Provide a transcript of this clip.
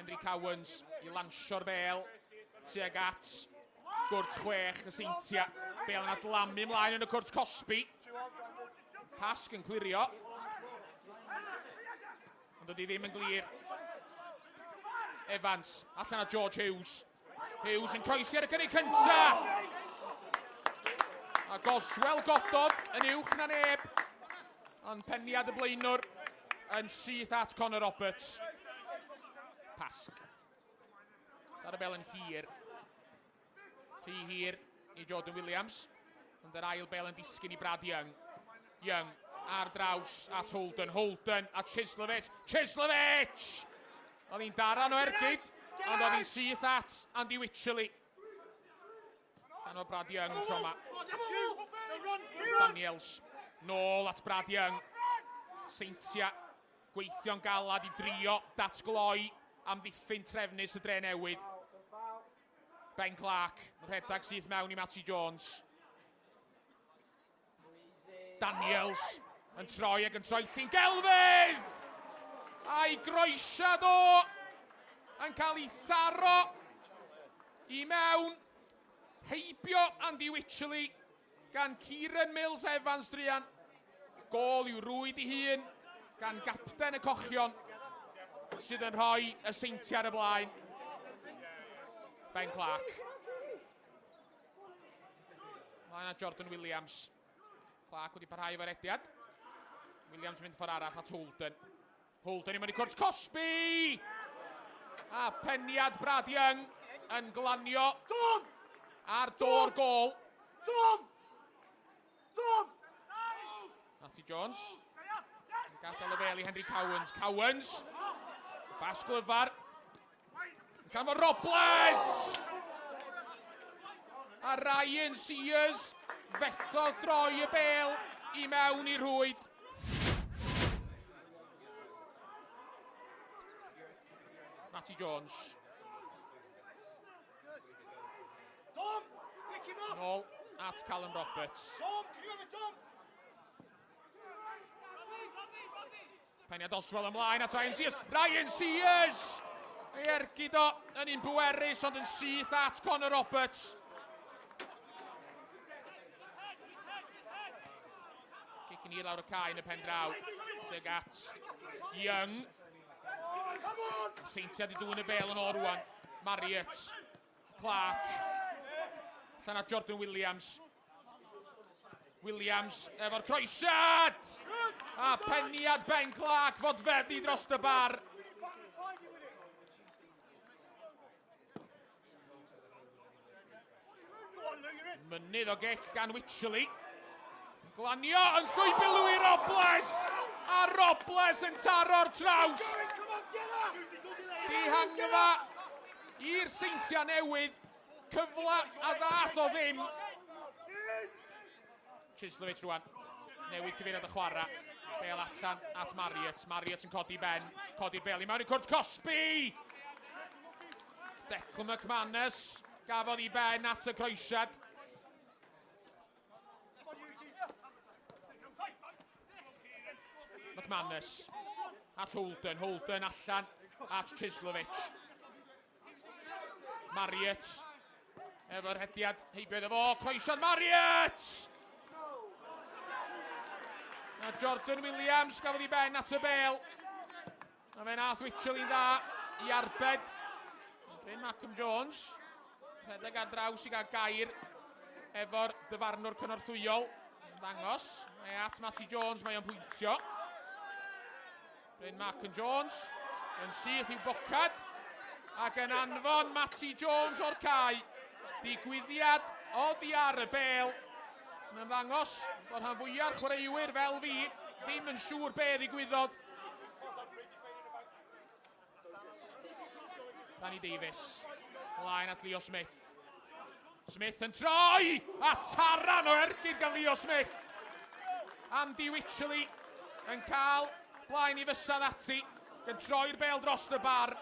Henry Cowens i lansio'r bel tuag at gwrt 6 y Seintiau. Bel yn adlamu ymlaen yn y cwrt Cosby. Pasg yn clirio. Ond ydy ddim yn glir. Evans, allan a George Hughes. Hughes yn croesi ar y cynnig cynta. A Goswell gododd yn uwch na neb. Ond peniad y blaenwr yn syth at Conor Roberts. Pasg. Ar y bel yn hir. Rhy hir i Jordan Williams. Ond yr ail bel yn disgyn i Brad Young. Young ar draws at Holden. Holden at Chislovich. Chislovich! Oedd hi'n daran o ergyd, ond oedd hi'n syth at Andy Wycherley. Gan o Brad Young tro yma. Daniels, nôl at Brad Young. Seintiau gweithio'n galad i drio datgloi am ddiffyn trefnus y Drenewydd. Ben Clark, rhedag syth mewn i Matty Jones. Daniels yn troi ac yn troi llun gelfydd! A'i groesiad o yn cael ei tharo i mewn, heibio Andy Wycherley gan Kieran Mills Evans drian. Gôl i'w rwyd i hun gan gapten y cochion sydd yn rhoi y Seintiau ar y blaen. Ben Clark. Mlaen at Jordan Williams. Clark wedi parhau efo'r ediad. Williams mynd ffordd arall at Holden. Holden i mewn i cwrt Cosby! A peniad Brad Young yn glanio ar dôr gôl. Matty Jones. Yn gadael y fel i Henry Cowens. Cowens. Bas glyfar. Yn cael fo Robles! A Ryan Sears fethodd droi y bel i mewn i'r rwyd. Matty Jones. Nôl at Callum Roberts. Peniad Oswell ymlaen at Ryan Sears. Ryan Sears! Ei ergyd o yn un bwerus ond yn syth at Conor Roberts. Cicyn i lawr y cae yn y pen draw. Tuag at Young. Seintiau di dŵn y bel yn o rwan. Marriott. Clark. Allan at Jordan Williams. Williams efo'r croesiad! A peniad Ben Clark fod feddi dros y bar. Mynydd o gell gan Wycherley. Glanio yn llwybelw i Robles! A Robles yn taro'r traws! Dihangfa i'r Seintiau Newydd. Cyfla a ddath o ddim. Chislovich rwan. Newydd cyfeiriad y chwarae. Bel allan at Marriott. Marriott yn codi ben. Codi'r bel i mewn i cwrt Cosby! Declan McManus gafodd i ben at y croesiad. McManus at Holden. Holden allan at Chislovich. Marriott efo'r hediad heibiodd efo. Croesiad Marriott! A Jordan Williams gafodd i ben at y bel. A fe nath Wycherley'n dda i arbed. Bryn Mackham Jones. Rhedeg ar draws i gael gair efo'r dyfarnwr cynorthwyol. Ddangos. Mae at Matty Jones mae o'n pwyntio. Bryn Mackham Jones yn syth i'w bocad ac yn anfon Matty Jones o'r cae. Digwyddiad oddi ar y bel. Yn ddangos bod rhan fwyaf chwaraewyr fel fi ddim yn siŵr be ddigwyddodd. Danny Davies. Mlaen at Leo Smith. Smith yn troi! A taran o ergyd gan Leo Smith. Andy Wycherley yn cael blaen i fysad ati. Yn troi'r bel dros y bar.